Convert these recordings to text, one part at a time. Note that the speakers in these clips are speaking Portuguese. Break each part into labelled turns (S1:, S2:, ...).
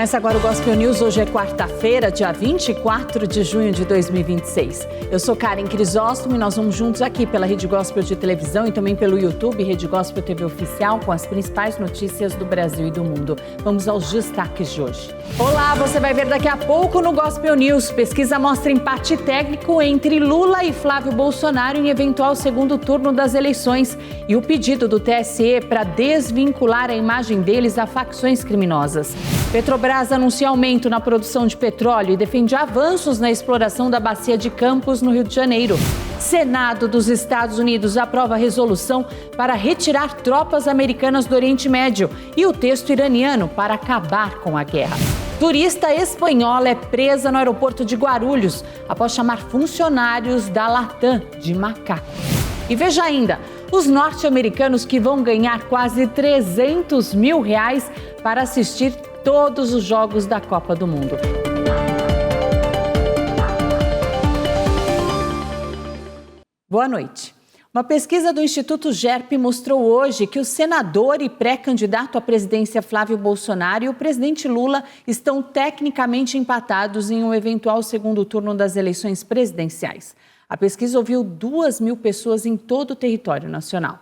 S1: Começa agora o Gospel News. Hoje é quarta-feira, dia 24 de junho de 2026. Eu sou Karen Crisóstomo e nós vamos juntos aqui pela Rede Gospel de televisão e também pelo YouTube, Rede Gospel TV Oficial, com as principais notícias do Brasil e do mundo. Vamos aos destaques de hoje. Olá, você vai ver daqui a pouco no Gospel News. Pesquisa mostra empate técnico entre Lula e Flávio Bolsonaro em eventual segundo turno das eleições e o pedido do TSE para desvincular a imagem deles a facções criminosas. Petrobras anuncia aumento na produção de petróleo e defende avanços na exploração da bacia de Campos, no Rio de Janeiro. Senado dos Estados Unidos aprova resolução para retirar tropas americanas do Oriente Médio e o texto iraniano para acabar com a guerra. Turista espanhola é presa no aeroporto de Guarulhos após chamar funcionários da Latam de macaco. E veja ainda, os norte-americanos que vão ganhar quase R$300 mil para assistir todos os jogos da Copa do Mundo. Boa noite. Uma pesquisa do Instituto GERP mostrou hoje que o senador e pré-candidato à presidência Flávio Bolsonaro e o presidente Lula estão tecnicamente empatados em um eventual segundo turno das eleições presidenciais. A pesquisa ouviu 2.000 pessoas em todo o território nacional.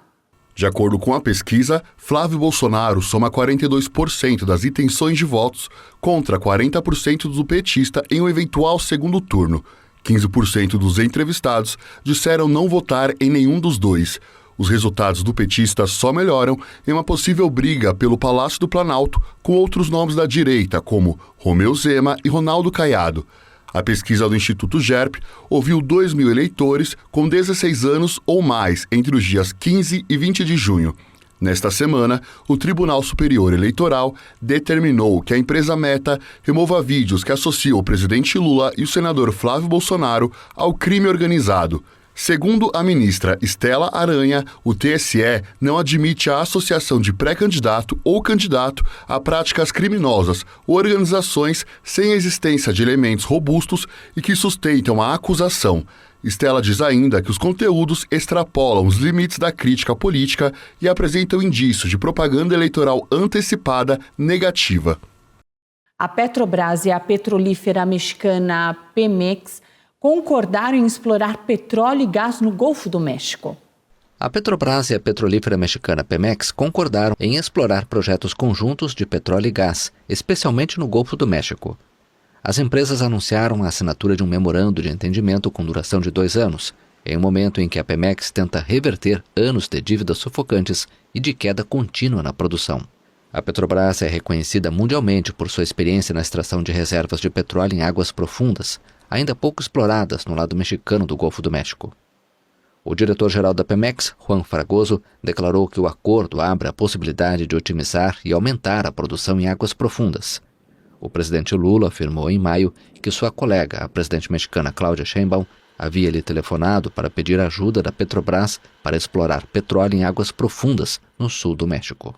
S2: De acordo com a pesquisa, Flávio Bolsonaro soma 42% das intenções de votos contra 40% do petista em um eventual segundo turno. 15% dos entrevistados disseram não votar em nenhum dos dois. Os resultados do petista só melhoram em uma possível briga pelo Palácio do Planalto com outros nomes da direita, como Romeu Zema e Ronaldo Caiado. A pesquisa do Instituto GERP ouviu 2.000 eleitores com 16 anos ou mais entre os dias 15 e 20 de junho. Nesta semana, o Tribunal Superior Eleitoral determinou que a empresa Meta remova vídeos que associam o presidente Lula e o senador Flávio Bolsonaro ao crime organizado. Segundo a ministra Estela Aranha, o TSE não admite a associação de pré-candidato ou candidato a práticas criminosas ou organizações sem a existência de elementos robustos e que sustentam a acusação. Estela diz ainda que os conteúdos extrapolam os limites da crítica política e apresentam indícios de propaganda eleitoral antecipada negativa.
S1: A Petrobras e a petrolífera mexicana Pemex concordaram em explorar petróleo e gás no Golfo do México.
S3: A Petrobras e a petrolífera mexicana Pemex concordaram em explorar projetos conjuntos de petróleo e gás, especialmente no Golfo do México. As empresas anunciaram a assinatura de um memorando de entendimento com duração de 2 anos, em um momento em que a Pemex tenta reverter anos de dívidas sufocantes e de queda contínua na produção. A Petrobras é reconhecida mundialmente por sua experiência na extração de reservas de petróleo em águas profundas, ainda pouco exploradas no lado mexicano do Golfo do México. O diretor-geral da Pemex, Juan Fragoso, declarou que o acordo abre a possibilidade de otimizar e aumentar a produção em águas profundas. O presidente Lula afirmou em maio que sua colega, a presidente mexicana Claudia Sheinbaum, havia lhe telefonado para pedir ajuda da Petrobras para explorar petróleo em águas profundas no sul do México.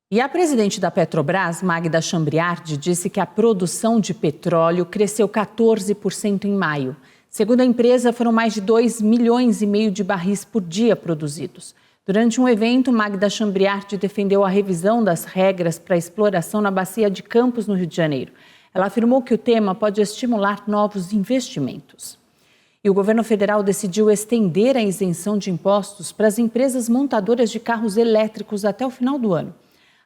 S1: E a presidente da Petrobras, Magda Chambriardi, disse que a produção de petróleo cresceu 14% em maio. Segundo a empresa, foram mais de 2,5 milhões de barris por dia produzidos. Durante um evento, Magda Chambriardi defendeu a revisão das regras para a exploração na bacia de Campos, no Rio de Janeiro. Ela afirmou que o tema pode estimular novos investimentos. E o governo federal decidiu estender a isenção de impostos para as empresas montadoras de carros elétricos até o final do ano.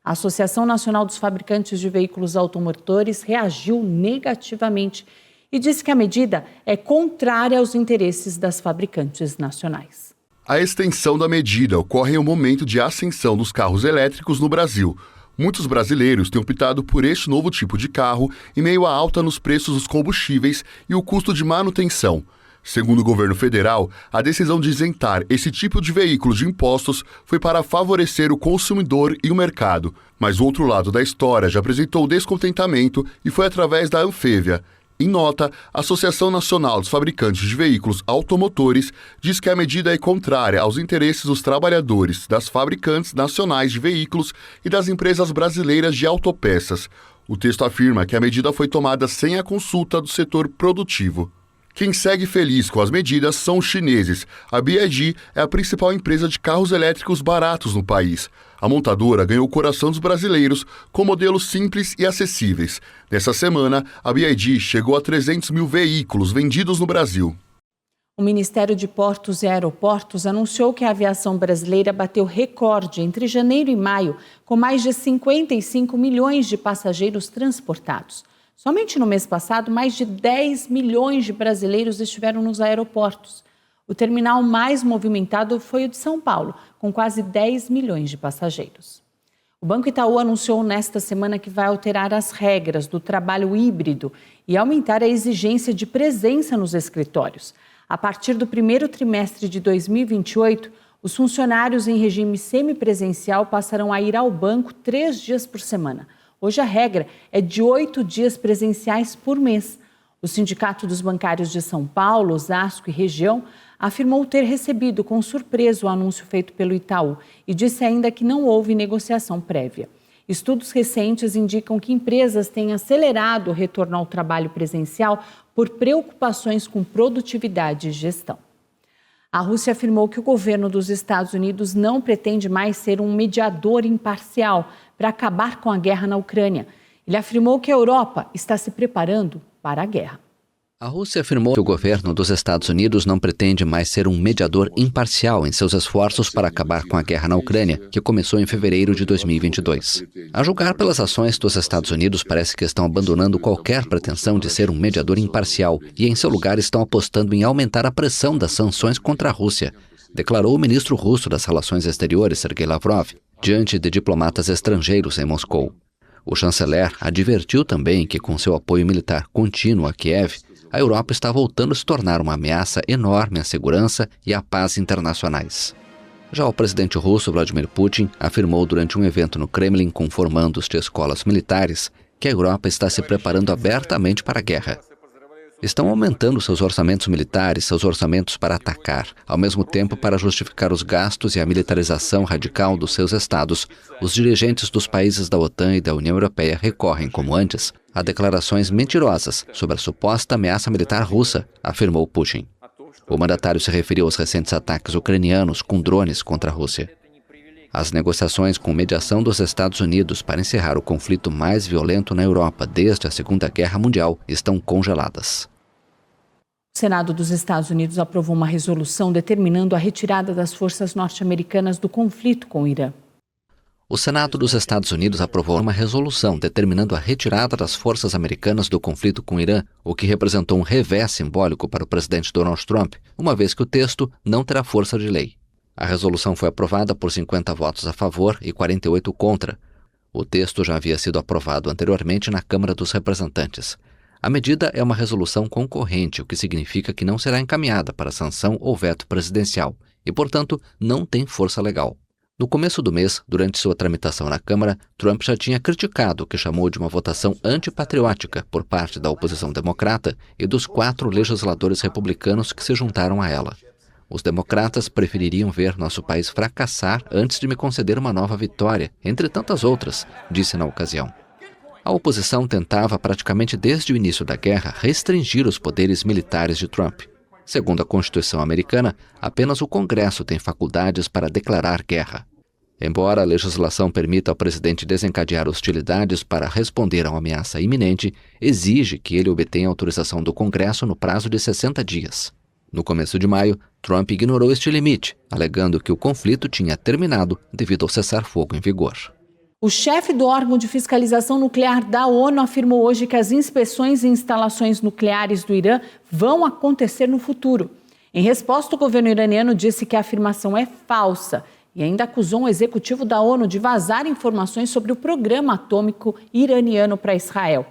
S1: A Associação Nacional dos Fabricantes de Veículos Automotores reagiu negativamente e disse que a medida é contrária aos interesses das fabricantes nacionais.
S2: A extensão da medida ocorre em um momento de ascensão dos carros elétricos no Brasil. Muitos brasileiros têm optado por este novo tipo de carro em meio à alta nos preços dos combustíveis e o custo de manutenção. Segundo o governo federal, a decisão de isentar esse tipo de veículo de impostos foi para favorecer o consumidor e o mercado. Mas o outro lado da história já apresentou descontentamento e foi através da Anfávia. Em nota, a Associação Nacional dos Fabricantes de Veículos Automotores diz que a medida é contrária aos interesses dos trabalhadores, das fabricantes nacionais de veículos e das empresas brasileiras de autopeças. O texto afirma que a medida foi tomada sem a consulta do setor produtivo. Quem segue feliz com as medidas são os chineses. A BYD é a principal empresa de carros elétricos baratos no país. A montadora ganhou o coração dos brasileiros com modelos simples e acessíveis. Nessa semana, a BYD chegou a 300 mil veículos vendidos no Brasil.
S1: O Ministério de Portos e Aeroportos anunciou que a aviação brasileira bateu recorde entre janeiro e maio, com mais de 55 milhões de passageiros transportados. Somente no mês passado, mais de 10 milhões de brasileiros estiveram nos aeroportos. O terminal mais movimentado foi o de São Paulo, com quase 10 milhões de passageiros. O Banco Itaú anunciou nesta semana que vai alterar as regras do trabalho híbrido e aumentar a exigência de presença nos escritórios. A partir do primeiro trimestre de 2028, os funcionários em regime semipresencial passarão a ir ao banco 3 dias por semana. Hoje a regra é de 8 dias presenciais por mês. O Sindicato dos Bancários de São Paulo, Osasco e região afirmou ter recebido com surpresa o anúncio feito pelo Itaú e disse ainda que não houve negociação prévia. Estudos recentes indicam que empresas têm acelerado o retorno ao trabalho presencial por preocupações com produtividade e gestão. A Rússia afirmou que o governo dos Estados Unidos não pretende mais ser um mediador imparcial para acabar com a guerra na Ucrânia. Ele afirmou que a Europa está se preparando para a guerra.
S3: A Rússia afirmou que o governo dos Estados Unidos não pretende mais ser um mediador imparcial em seus esforços para acabar com a guerra na Ucrânia, que começou em fevereiro de 2022. A julgar pelas ações dos Estados Unidos, parece que estão abandonando qualquer pretensão de ser um mediador imparcial e, em seu lugar, estão apostando em aumentar a pressão das sanções contra a Rússia, declarou o ministro russo das Relações Exteriores, Sergei Lavrov, diante de diplomatas estrangeiros em Moscou. O chanceler advertiu também que, com seu apoio militar contínuo a Kiev, a Europa está voltando a se tornar uma ameaça enorme à segurança e à paz internacionais. Já o presidente russo Vladimir Putin afirmou durante um evento no Kremlin com formandos de escolas militares que a Europa está se preparando abertamente para a guerra. Estão aumentando seus orçamentos militares, seus orçamentos para atacar, ao mesmo tempo para justificar os gastos e a militarização radical dos seus estados. Os dirigentes dos países da OTAN e da União Europeia recorrem, como antes, a declarações mentirosas sobre a suposta ameaça militar russa, afirmou Putin. O mandatário se referiu aos recentes ataques ucranianos com drones contra a Rússia. As negociações com mediação dos Estados Unidos para encerrar o conflito mais violento na Europa desde a Segunda Guerra Mundial estão congeladas.
S1: O Senado dos Estados Unidos aprovou uma resolução determinando a retirada das forças norte-americanas do conflito com o Irã.
S3: O Senado dos Estados Unidos aprovou uma resolução determinando a retirada das forças americanas do conflito com o Irã, o que representou um revés simbólico para o presidente Donald Trump, uma vez que o texto não terá força de lei. A resolução foi aprovada por 50 votos a favor e 48 contra. O texto já havia sido aprovado anteriormente na Câmara dos Representantes. A medida é uma resolução concorrente, o que significa que não será encaminhada para sanção ou veto presidencial e, portanto, não tem força legal. No começo do mês, durante sua tramitação na Câmara, Trump já tinha criticado o que chamou de uma votação antipatriótica por parte da oposição democrata e dos 4 legisladores republicanos que se juntaram a ela. Os democratas prefeririam ver nosso país fracassar antes de me conceder uma nova vitória, entre tantas outras, disse na ocasião. A oposição tentava praticamente desde o início da guerra restringir os poderes militares de Trump. Segundo a Constituição americana, apenas o Congresso tem faculdades para declarar guerra. Embora a legislação permita ao presidente desencadear hostilidades para responder a uma ameaça iminente, exige que ele obtenha autorização do Congresso no prazo de 60 dias. No começo de maio, Trump ignorou este limite, alegando que o conflito tinha terminado devido ao cessar-fogo em vigor.
S1: O chefe do órgão de fiscalização nuclear da ONU afirmou hoje que as inspeções em instalações nucleares do Irã vão acontecer no futuro. Em resposta, o governo iraniano disse que a afirmação é falsa e ainda acusou um executivo da ONU de vazar informações sobre o programa atômico iraniano para Israel.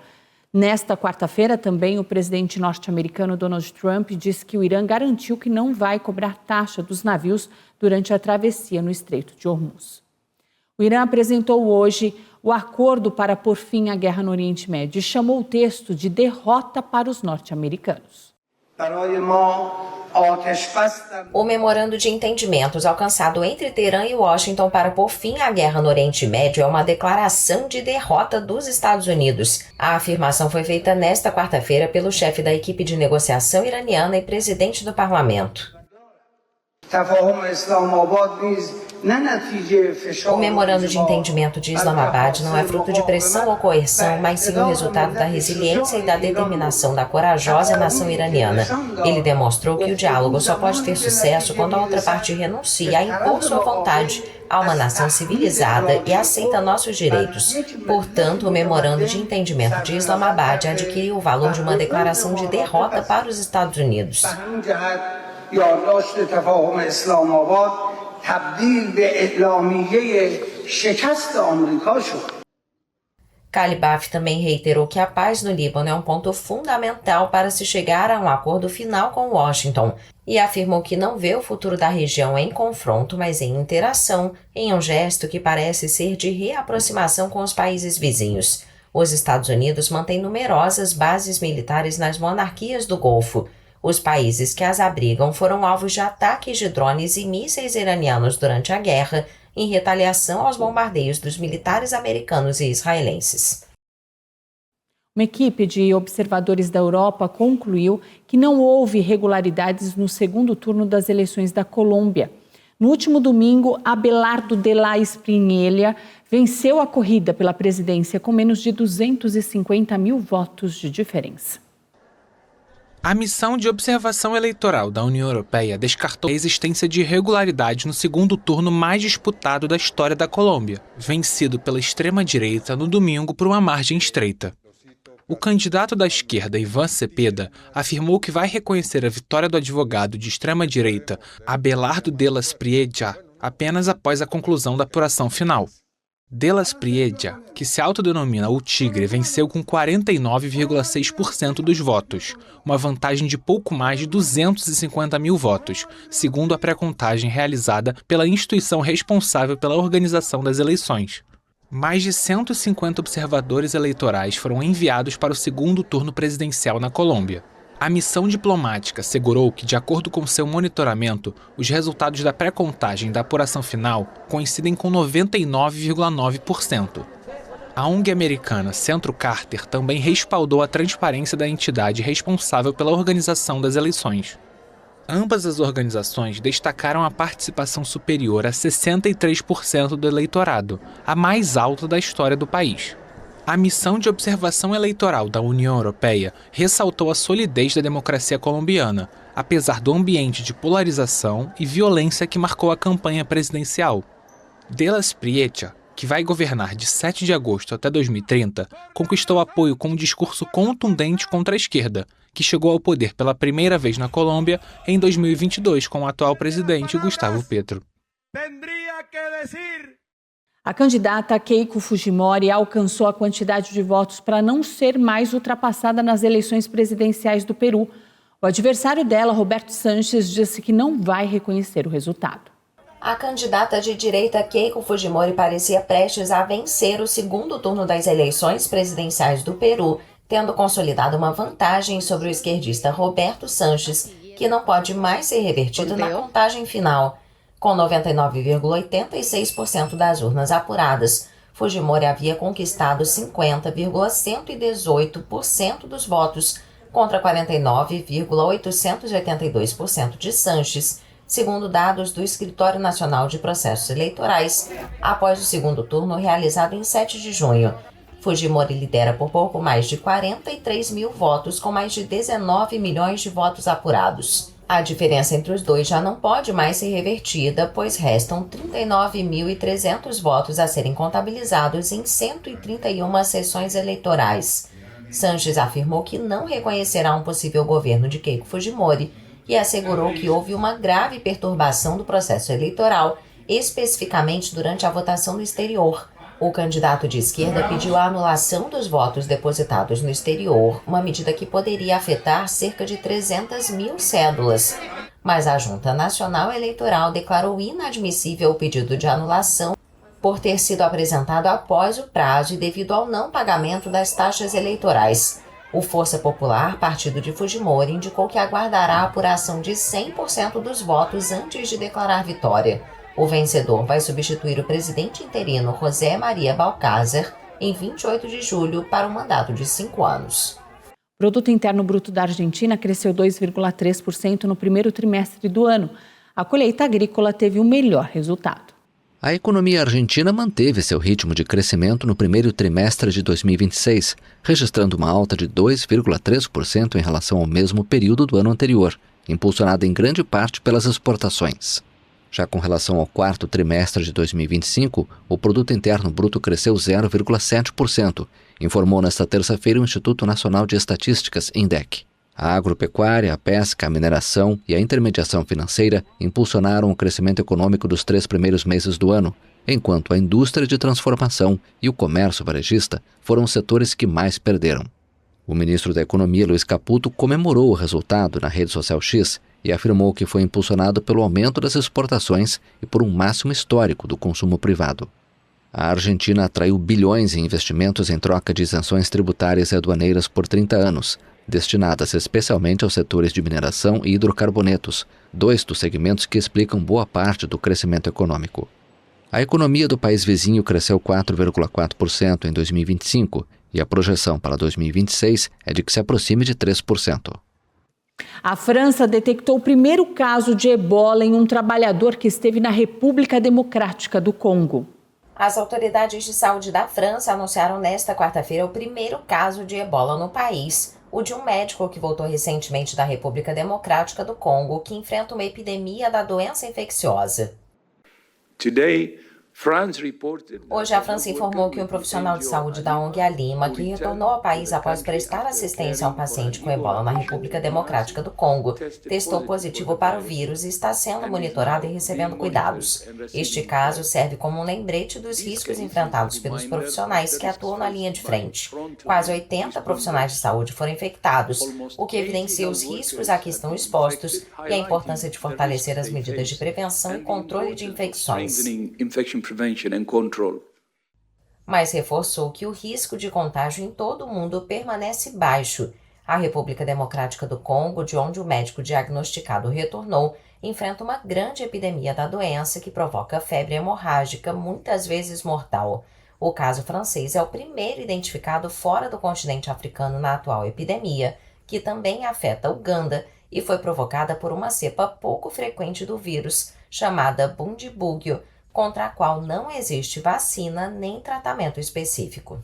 S1: Nesta quarta-feira, também o presidente norte-americano Donald Trump disse que o Irã garantiu que não vai cobrar taxa dos navios durante a travessia no Estreito de Hormuz. O Irã apresentou hoje o acordo para pôr fim à guerra no Oriente Médio e chamou o texto de derrota para os norte-americanos.
S4: O memorando de entendimentos alcançado entre Teherã e Washington para pôr fim à guerra no Oriente Médio é uma declaração de derrota dos Estados Unidos. A afirmação foi feita nesta quarta-feira pelo chefe da equipe de negociação iraniana e presidente do parlamento. O memorando de entendimento de Islamabad não é fruto de pressão ou coerção, mas sim o resultado da resiliência e da determinação da corajosa nação iraniana. Ele demonstrou que o diálogo só pode ter sucesso quando a outra parte renuncia a impor sua vontade a uma nação civilizada e aceita nossos direitos. Portanto, o memorando de entendimento de Islamabad adquiriu o valor de uma declaração de derrota para os Estados Unidos. Kalibaf também reiterou que a paz no Líbano é um ponto fundamental para se chegar a um acordo final com Washington e afirmou que não vê o futuro da região em confronto, mas em interação, em um gesto que parece ser de reaproximação com os países vizinhos. Os Estados Unidos mantêm numerosas bases militares nas monarquias do Golfo. Os países que as abrigam foram alvos de ataques de drones e mísseis iranianos durante a guerra, em retaliação aos bombardeios dos militares americanos e israelenses.
S1: Uma equipe de observadores da Europa concluiu que não houve irregularidades no segundo turno das eleições da Colômbia. No último domingo, Abelardo de la Espriella venceu a corrida pela presidência com menos de 250 mil votos de diferença.
S5: A missão de observação eleitoral da União Europeia descartou a existência de irregularidade no segundo turno mais disputado da história da Colômbia, vencido pela extrema-direita no domingo por uma margem estreita. O candidato da esquerda, Iván Cepeda, afirmou que vai reconhecer a vitória do advogado de extrema-direita, Abelardo de la Espriella, apenas após a conclusão da apuração final. De la Espriella, que se autodenomina o Tigre, venceu com 49,6% dos votos, uma vantagem de pouco mais de 250 mil votos, segundo a pré-contagem realizada pela instituição responsável pela organização das eleições. Mais de 150 observadores eleitorais foram enviados para o segundo turno presidencial na Colômbia. A missão diplomática assegurou que, de acordo com seu monitoramento, os resultados da pré-contagem da apuração final coincidem com 99,9%. A ONG americana Centro Carter também respaldou a transparência da entidade responsável pela organização das eleições. Ambas as organizações destacaram a participação superior a 63% do eleitorado, a mais alta da história do país. A missão de observação eleitoral da União Europeia ressaltou a solidez da democracia colombiana, apesar do ambiente de polarização e violência que marcou a campanha presidencial. De la Espriella, que vai governar de 7 de agosto até 2030, conquistou apoio com um discurso contundente contra a esquerda, que chegou ao poder pela primeira vez na Colômbia em 2022 com o atual presidente Gustavo Petro.
S1: A candidata Keiko Fujimori alcançou a quantidade de votos para não ser mais ultrapassada nas eleições presidenciais do Peru. O adversário dela, Roberto Sanches, disse que não vai reconhecer o resultado.
S4: A candidata de direita Keiko Fujimori parecia prestes a vencer o segundo turno das eleições presidenciais do Peru, tendo consolidado uma vantagem sobre o esquerdista Roberto Sanches, que não pode mais ser revertido na contagem final. Com 99,86% das urnas apuradas, Fujimori havia conquistado 50,118% dos votos, contra 49,882% de Sanches, segundo dados do Escritório Nacional de Processos Eleitorais, após o segundo turno realizado em 7 de junho. Fujimori lidera por pouco mais de 43 mil votos, com mais de 19 milhões de votos apurados. A diferença entre os dois já não pode mais ser revertida, pois restam 39.300 votos a serem contabilizados em 131 sessões eleitorais. Sanches afirmou que não reconhecerá um possível governo de Keiko Fujimori e assegurou que houve uma grave perturbação do processo eleitoral, especificamente durante a votação no exterior. O candidato de esquerda pediu a anulação dos votos depositados no exterior, uma medida que poderia afetar cerca de 300 mil cédulas. Mas a Junta Nacional Eleitoral declarou inadmissível o pedido de anulação por ter sido apresentado após o prazo e devido ao não pagamento das taxas eleitorais. O Força Popular, partido de Fujimori, indicou que aguardará a apuração de 100% dos votos antes de declarar vitória. O vencedor vai substituir o presidente interino José Maria Balcázar em 28 de julho para um mandato de 5 anos.
S1: O Produto Interno Bruto da Argentina cresceu 2,3% no primeiro trimestre do ano. A colheita agrícola teve o melhor resultado.
S3: A economia argentina manteve seu ritmo de crescimento no primeiro trimestre de 2026, registrando uma alta de 2,3% em relação ao mesmo período do ano anterior, impulsionada em grande parte pelas exportações. Já com relação ao quarto trimestre de 2025, o Produto Interno Bruto cresceu 0,7%, informou nesta terça-feira o Instituto Nacional de Estatísticas, INDEC. A agropecuária, a pesca, a mineração e a intermediação financeira impulsionaram o crescimento econômico dos 3 primeiros meses do ano, enquanto a indústria de transformação e o comércio varejista foram os setores que mais perderam. O ministro da Economia, Luiz Caputo, comemorou o resultado na rede social X e afirmou que foi impulsionado pelo aumento das exportações e por um máximo histórico do consumo privado. A Argentina atraiu bilhões em investimentos em troca de isenções tributárias e aduaneiras por 30 anos, destinadas especialmente aos setores de mineração e hidrocarbonetos, 2 dos segmentos que explicam boa parte do crescimento econômico. A economia do país vizinho cresceu 4,4% em 2025 e a projeção para 2026 é de que se aproxime de 3%.
S1: A França detectou o primeiro caso de ebola em um trabalhador que esteve na República Democrática do Congo.
S4: As autoridades de saúde da França anunciaram nesta quarta-feira o primeiro caso de ebola no país, o de um médico que voltou recentemente da República Democrática do Congo, que enfrenta uma epidemia da doença infecciosa. Hoje, a França informou que um profissional de saúde da ONG Alima, que retornou ao país após prestar assistência a um paciente com ebola na República Democrática do Congo, testou positivo para o vírus e está sendo monitorado e recebendo cuidados. Este caso serve como um lembrete dos riscos enfrentados pelos profissionais que atuam na linha de frente. Quase 80 profissionais de saúde foram infectados, o que evidencia os riscos a que estão expostos e a importância de fortalecer as medidas de prevenção e controle de infecções. Mas reforçou que o risco de contágio em todo o mundo permanece baixo. A República Democrática do Congo, de onde o médico diagnosticado retornou, enfrenta uma grande epidemia da doença que provoca febre hemorrágica, muitas vezes mortal. O caso francês é o primeiro identificado fora do continente africano na atual epidemia, que também afeta Uganda e foi provocada por uma cepa pouco frequente do vírus, chamada Bundibugyo, contra a qual não existe vacina nem tratamento específico.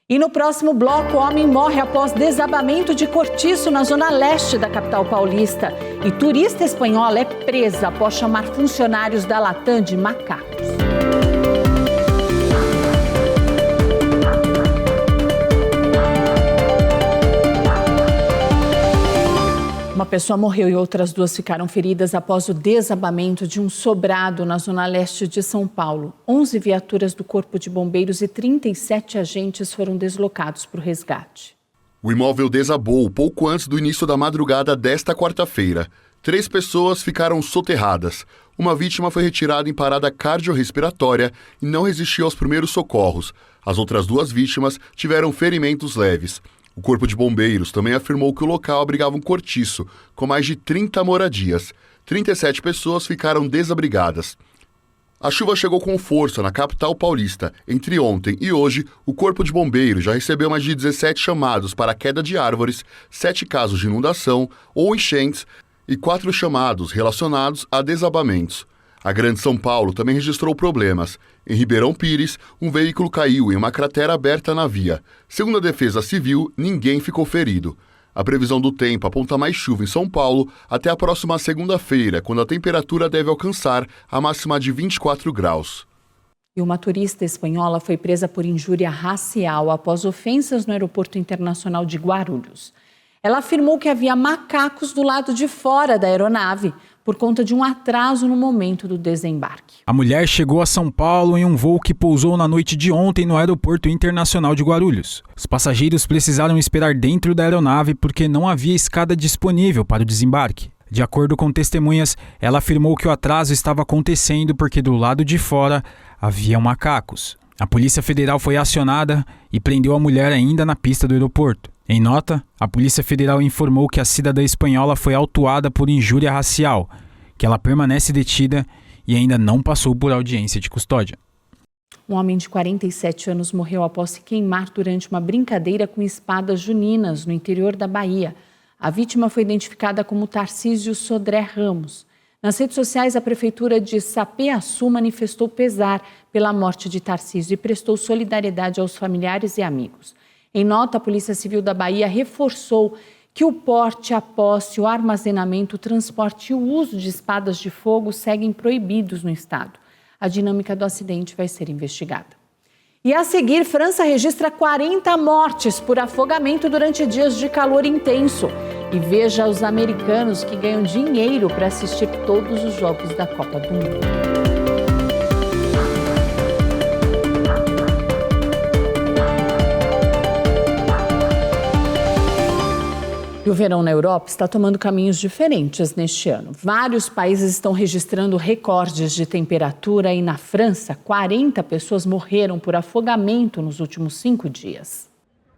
S1: E no próximo bloco, homem morre após desabamento de cortiço na zona leste da capital paulista. E turista espanhola é presa após chamar funcionários da Latam de macacos. Uma pessoa morreu e outras 2 ficaram feridas após o desabamento de um sobrado na zona leste de São Paulo. 11 viaturas do Corpo de Bombeiros e 37 agentes foram deslocados para o resgate.
S2: O imóvel desabou pouco antes do início da madrugada desta quarta-feira. 3 pessoas ficaram soterradas. Uma vítima foi retirada em parada cardiorrespiratória e não resistiu aos primeiros socorros. As outras 2 vítimas tiveram ferimentos leves. O Corpo de Bombeiros também afirmou que o local abrigava um cortiço, com mais de 30 moradias. 37 pessoas ficaram desabrigadas. A chuva chegou com força na capital paulista. Entre ontem e hoje, o Corpo de Bombeiros já recebeu mais de 17 chamados para a queda de árvores, 7 casos de inundação ou enchentes e 4 chamados relacionados a desabamentos. A Grande São Paulo também registrou problemas. Em Ribeirão Pires, um veículo caiu em uma cratera aberta na via. Segundo a Defesa Civil, ninguém ficou ferido. A previsão do tempo aponta mais chuva em São Paulo até a próxima segunda-feira, quando a temperatura deve alcançar a máxima de 24 graus.
S1: E uma turista espanhola foi presa por injúria racial após ofensas no Aeroporto Internacional de Guarulhos. Ela afirmou que havia macacos do lado de fora da aeronave, por conta de um atraso no momento do desembarque.
S6: A mulher chegou a São Paulo em um voo que pousou na noite de ontem no Aeroporto Internacional de Guarulhos. Os passageiros precisaram esperar dentro da aeronave porque não havia escada disponível para o desembarque. De acordo com testemunhas, ela afirmou que o atraso estava acontecendo porque do lado de fora havia macacos. A Polícia Federal foi acionada e prendeu a mulher ainda na pista do aeroporto. Em nota, a Polícia Federal informou que a cidadã espanhola foi autuada por injúria racial, que ela permanece detida e ainda não passou por audiência de custódia.
S1: Um homem de 47 anos morreu após se queimar durante uma brincadeira com espadas juninas no interior da Bahia. A vítima foi identificada como Tarcísio Sodré Ramos. Nas redes sociais, a Prefeitura de Sapeaçu manifestou pesar pela morte de Tarcísio e prestou solidariedade aos familiares e amigos. Em nota, a Polícia Civil da Bahia reforçou que o porte, a posse, o armazenamento, o transporte e o uso de espadas de fogo seguem proibidos no estado. A dinâmica do acidente vai ser investigada. E a seguir, França registra 40 mortes por afogamento durante dias de calor intenso. E veja os americanos que ganham dinheiro para assistir todos os jogos da Copa do Mundo. E o verão na Europa está tomando caminhos diferentes neste ano. Vários países estão registrando recordes de temperatura e na França, 40 pessoas morreram por afogamento nos últimos 5 dias.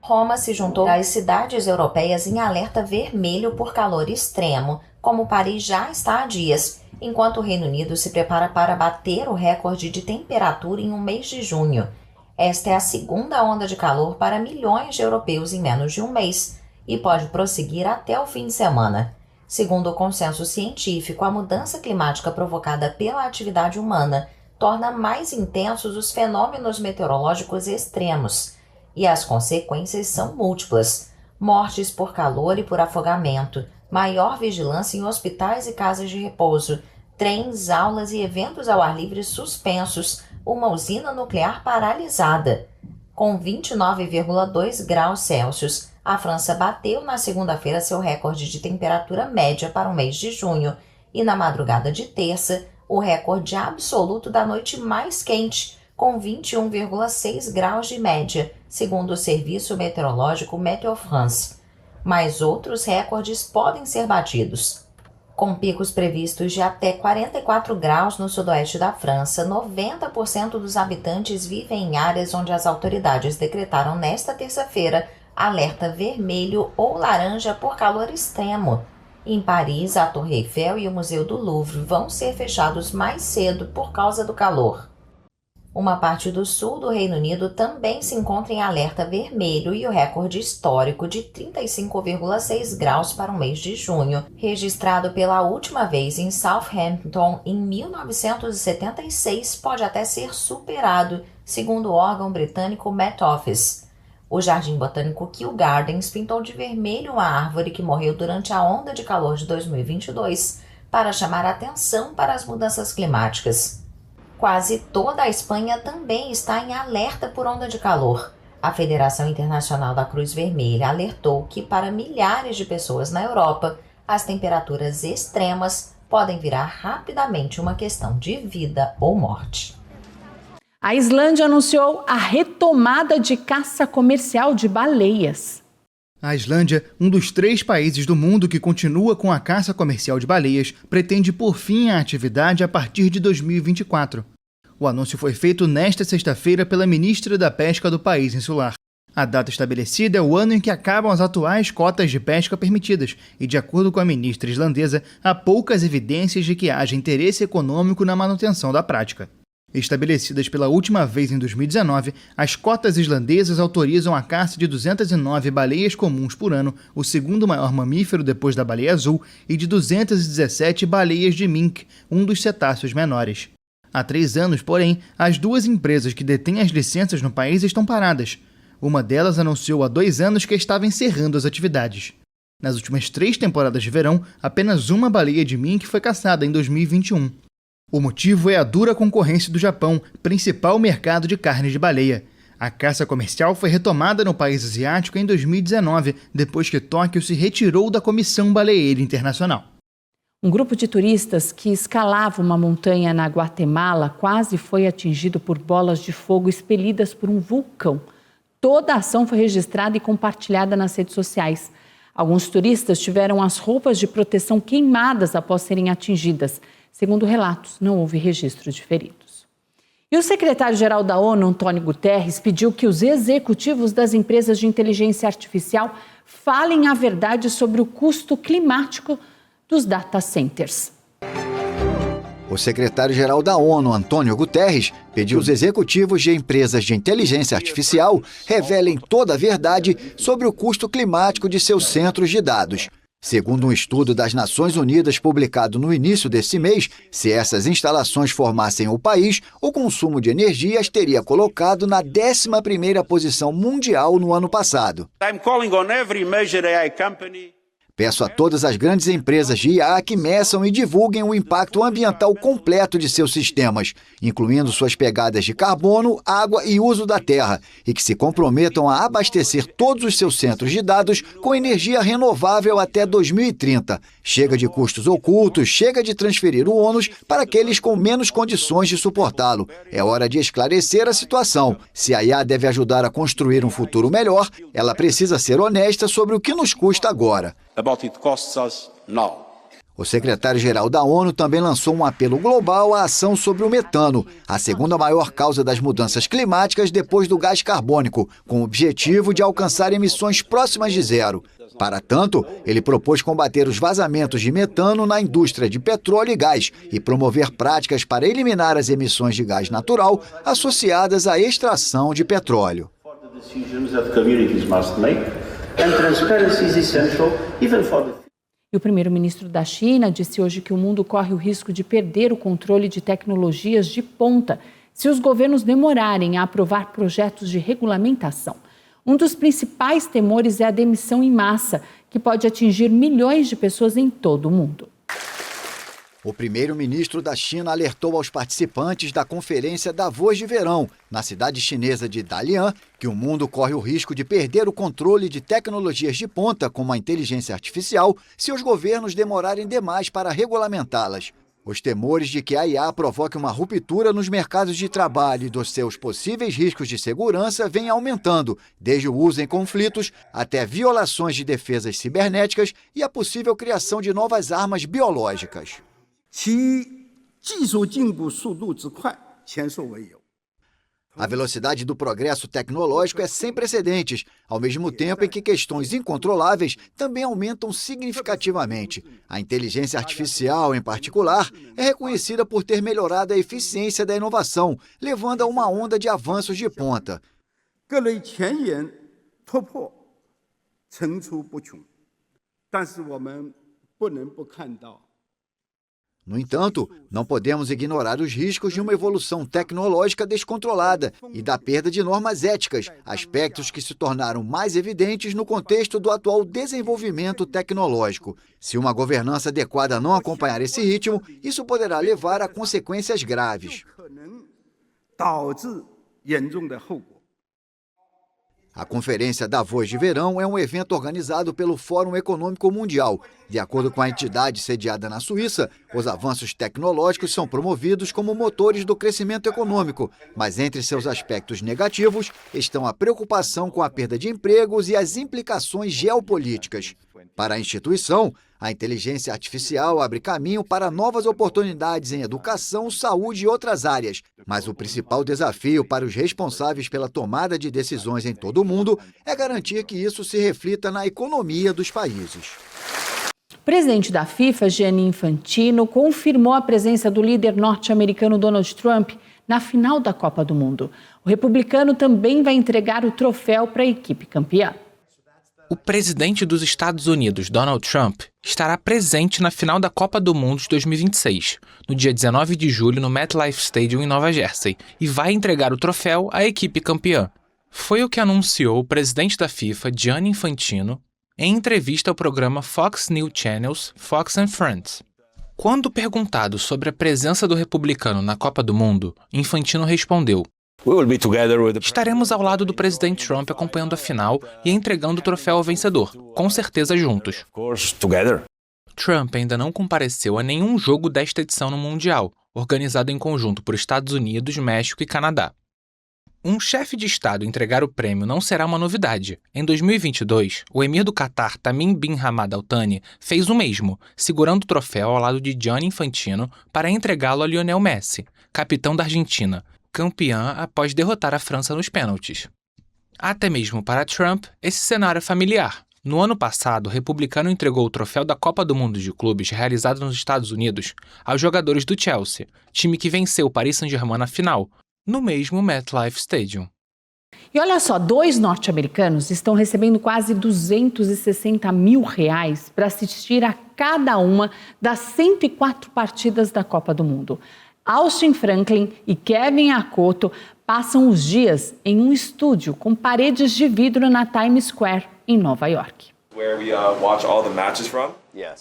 S4: Roma se juntou às cidades europeias em alerta vermelho por calor extremo, como Paris já está há dias, enquanto o Reino Unido se prepara para bater o recorde de temperatura em um mês de junho. Esta é a segunda onda de calor para milhões de europeus em menos de um mês, e pode prosseguir até o fim de semana. Segundo o consenso científico, a mudança climática provocada pela atividade humana torna mais intensos os fenômenos meteorológicos extremos, e as consequências são múltiplas: mortes por calor e por afogamento, maior vigilância em hospitais e casas de repouso, trens, aulas e eventos ao ar livre suspensos, uma usina nuclear paralisada. Com 29,2 graus Celsius, a França bateu na segunda-feira seu recorde de temperatura média para o mês de junho e, na madrugada de terça, o recorde absoluto da noite mais quente, com 21,6 graus de média, segundo o Serviço Meteorológico Météo France. Mas outros recordes podem ser batidos. Com picos previstos de até 44 graus no sudoeste da França, 90% dos habitantes vivem em áreas onde as autoridades decretaram nesta terça-feira alerta vermelho ou laranja por calor extremo. Em Paris, a Torre Eiffel e o Museu do Louvre vão ser fechados mais cedo por causa do calor. Uma parte do sul do Reino Unido também se encontra em alerta vermelho e o recorde histórico de 35,6 graus para o mês de junho, registrado pela última vez em Southampton em 1976, pode até ser superado, segundo o órgão britânico Met Office. O Jardim Botânico Kew Gardens pintou de vermelho uma árvore que morreu durante a onda de calor de 2022 para chamar atenção para as mudanças climáticas. Quase toda a Espanha também está em alerta por onda de calor. A Federação Internacional da Cruz Vermelha alertou que, para milhares de pessoas na Europa, as temperaturas extremas podem virar rapidamente uma questão de vida ou morte.
S1: A Islândia anunciou a retomada de caça comercial de baleias.
S7: A Islândia, um dos 3 países do mundo que continua com a caça comercial de baleias, pretende pôr fim à atividade a partir de 2024. O anúncio foi feito nesta sexta-feira pela ministra da Pesca do país insular. A data estabelecida é o ano em que acabam as atuais cotas de pesca permitidas e, de acordo com a ministra islandesa, há poucas evidências de que haja interesse econômico na manutenção da prática. Estabelecidas pela última vez em 2019, as cotas islandesas autorizam a caça de 209 baleias comuns por ano, o segundo maior mamífero depois da baleia azul, e de 217 baleias de mink, um dos cetáceos menores. Há 3 anos, porém, as 2 empresas que detêm as licenças no país estão paradas. Uma delas anunciou há 2 anos que estava encerrando as atividades. Nas últimas 3 temporadas de verão, apenas uma baleia de mink foi caçada em 2021. O motivo é a dura concorrência do Japão, principal mercado de carne de baleia. A caça comercial foi retomada no país asiático em 2019, depois que Tóquio se retirou da Comissão Baleeira Internacional.
S1: Um grupo de turistas que escalava uma montanha na Guatemala quase foi atingido por bolas de fogo expelidas por um vulcão. Toda a ação foi registrada e compartilhada nas redes sociais. Alguns turistas tiveram as roupas de proteção queimadas após serem atingidas. Segundo relatos, não houve registro de feridos. E o secretário-geral da ONU, Antônio Guterres, pediu que os executivos das empresas de inteligência artificial falem a verdade sobre o custo climático dos data centers.
S8: O secretário-geral da ONU, Antônio Guterres, pediu aos executivos de empresas de inteligência artificial revelem toda a verdade sobre o custo climático de seus centros de dados. Segundo um estudo das Nações Unidas publicado no início desse mês, se essas instalações formassem o país, o consumo de energia as teria colocado na 11ª posição mundial no ano passado. Peço a todas as grandes empresas de IA que meçam e divulguem o impacto ambiental completo de seus sistemas, incluindo suas pegadas de carbono, água e uso da terra, e que se comprometam a abastecer todos os seus centros de dados com energia renovável até 2030. Chega de custos ocultos, chega de transferir o ônus para aqueles com menos condições de suportá-lo. É hora de esclarecer a situação. Se a IA deve ajudar a construir um futuro melhor, ela precisa ser honesta sobre o que nos custa agora. O secretário-geral da ONU também lançou um apelo global à ação sobre o metano, a segunda maior causa das mudanças climáticas depois do gás carbônico, com o objetivo de alcançar emissões próximas de zero. Para tanto, ele propôs combater os vazamentos de metano na indústria de petróleo e gás e promover práticas para eliminar as emissões de gás natural associadas à extração de petróleo.
S1: E o primeiro-ministro da China disse hoje que o mundo corre o risco de perder o controle de tecnologias de ponta se os governos demorarem a aprovar projetos de regulamentação. Um dos principais temores é a demissão em massa, que pode atingir milhões de pessoas em todo o mundo.
S8: O primeiro-ministro da China alertou aos participantes da conferência Davos de Verão, na cidade chinesa de Dalian, que o mundo corre o risco de perder o controle de tecnologias de ponta, como a inteligência artificial, se os governos demorarem demais para regulamentá-las. Os temores de que a IA provoque uma ruptura nos mercados de trabalho e dos seus possíveis riscos de segurança vêm aumentando, desde o uso em conflitos até violações de defesas cibernéticas e a possível criação de novas armas biológicas. A velocidade do progresso tecnológico é sem precedentes, ao mesmo tempo em que questões incontroláveis também aumentam significativamente. A inteligência artificial, em particular, é reconhecida por ter melhorado a eficiência da inovação, levando a uma onda de avanços de ponta. No entanto, não podemos ignorar os riscos de uma evolução tecnológica descontrolada e da perda de normas éticas, aspectos que se tornaram mais evidentes no contexto do atual desenvolvimento tecnológico. Se uma governança adequada não acompanhar esse ritmo, isso poderá levar a consequências graves. A Conferência Davos de Verão é um evento organizado pelo Fórum Econômico Mundial. De acordo com a entidade sediada na Suíça, os avanços tecnológicos são promovidos como motores do crescimento econômico, mas entre seus aspectos negativos estão a preocupação com a perda de empregos e as implicações geopolíticas. Para a instituição, a inteligência artificial abre caminho para novas oportunidades em educação, saúde e outras áreas. Mas o principal desafio para os responsáveis pela tomada de decisões em todo o mundo é garantir que isso se reflita na economia dos países.
S1: O presidente da FIFA, Gianni Infantino, confirmou a presença do líder norte-americano Donald Trump na final da Copa do Mundo. O republicano também vai entregar o troféu para a equipe campeã.
S5: O presidente dos Estados Unidos, Donald Trump, estará presente na final da Copa do Mundo de 2026, no dia 19 de julho no MetLife Stadium em Nova Jersey, e vai entregar o troféu à equipe campeã. Foi o que anunciou o presidente da FIFA, Gianni Infantino, em entrevista ao programa Fox News Channel's Fox and Friends. Quando perguntado sobre a presença do republicano na Copa do Mundo, Infantino respondeu: "Estaremos ao lado do presidente Trump acompanhando a final e entregando o troféu ao vencedor, com certeza juntos." Trump ainda não compareceu a nenhum jogo desta edição no Mundial, organizado em conjunto por Estados Unidos, México e Canadá. Um chefe de Estado entregar o prêmio não será uma novidade. Em 2022, o emir do Catar, Tamim bin Hamad Al Thani, fez o mesmo, segurando o troféu ao lado de Gianni Infantino para entregá-lo a Lionel Messi, capitão da Argentina, campeã após derrotar a França nos pênaltis. Até mesmo para Trump, esse cenário é familiar. No ano passado, o republicano entregou o troféu da Copa do Mundo de Clubes realizado nos Estados Unidos aos jogadores do Chelsea, time que venceu o Paris Saint-Germain na final, no mesmo MetLife Stadium.
S1: E olha só, 2 norte-americanos estão recebendo quase R$260 mil para assistir a cada uma das 104 partidas da Copa do Mundo. Austin Franklin e Kevin Akoto passam os dias em um estúdio com paredes de vidro na Times Square, em Nova York.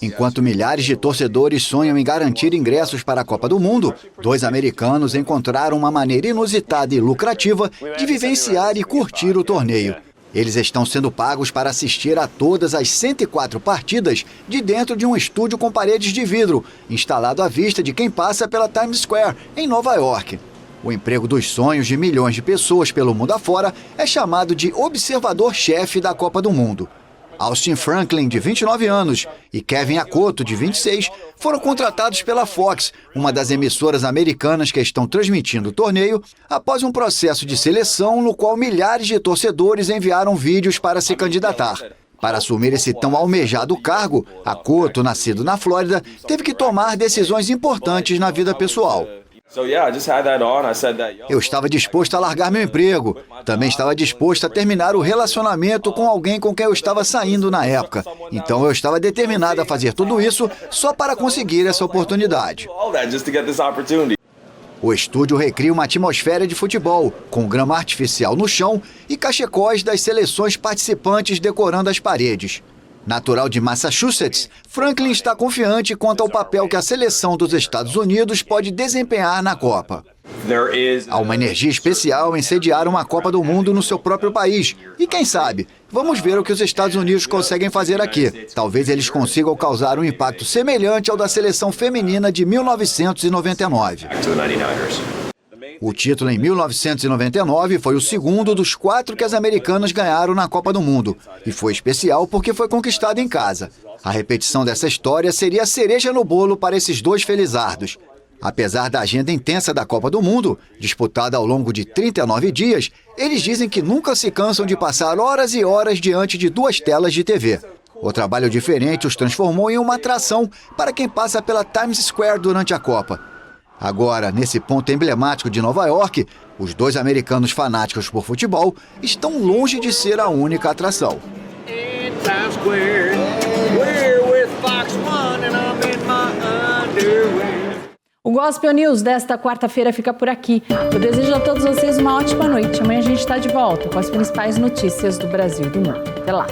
S8: Enquanto milhares de torcedores sonham em garantir ingressos para a Copa do Mundo, 2 americanos encontraram uma maneira inusitada e lucrativa de vivenciar e curtir o torneio. Eles estão sendo pagos para assistir a todas as 104 partidas de dentro de um estúdio com paredes de vidro, instalado à vista de quem passa pela Times Square, em Nova York. O emprego dos sonhos de milhões de pessoas pelo mundo afora é chamado de observador-chefe da Copa do Mundo. Austin Franklin, de 29 anos, e Kevin Akoto, de 26, foram contratados pela Fox, uma das emissoras americanas que estão transmitindo o torneio, após um processo de seleção no qual milhares de torcedores enviaram vídeos para se candidatar. Para assumir esse tão almejado cargo, Akoto, nascido na Flórida, teve que tomar decisões importantes na vida pessoal. Eu estava disposto a largar meu emprego. Também estava disposto a terminar o relacionamento com alguém com quem eu estava saindo na época. Então eu estava determinado a fazer tudo isso só para conseguir essa oportunidade. O estúdio recria uma atmosfera de futebol, com grama artificial no chão e cachecóis das seleções participantes decorando as paredes. Natural de Massachusetts, Franklin está confiante quanto ao papel que a seleção dos Estados Unidos pode desempenhar na Copa. Há uma energia especial em sediar uma Copa do Mundo no seu próprio país. E quem sabe, vamos ver o que os Estados Unidos conseguem fazer aqui. Talvez eles consigam causar um impacto semelhante ao da seleção feminina de 1999. O título em 1999 foi o segundo dos 4 que as americanas ganharam na Copa do Mundo. E foi especial porque foi conquistado em casa. A repetição dessa história seria a cereja no bolo para esses 2 felizardos. Apesar da agenda intensa da Copa do Mundo, disputada ao longo de 39 dias, eles dizem que nunca se cansam de passar horas e horas diante de 2 telas de TV. O trabalho diferente os transformou em uma atração para quem passa pela Times Square durante a Copa. Agora, nesse ponto emblemático de Nova York, os 2 americanos fanáticos por futebol estão longe de ser a única atração.
S1: O Gospel News desta quarta-feira fica por aqui. Eu desejo a todos vocês uma ótima noite. Amanhã a gente está de volta com as principais notícias do Brasil e do mundo. Até lá!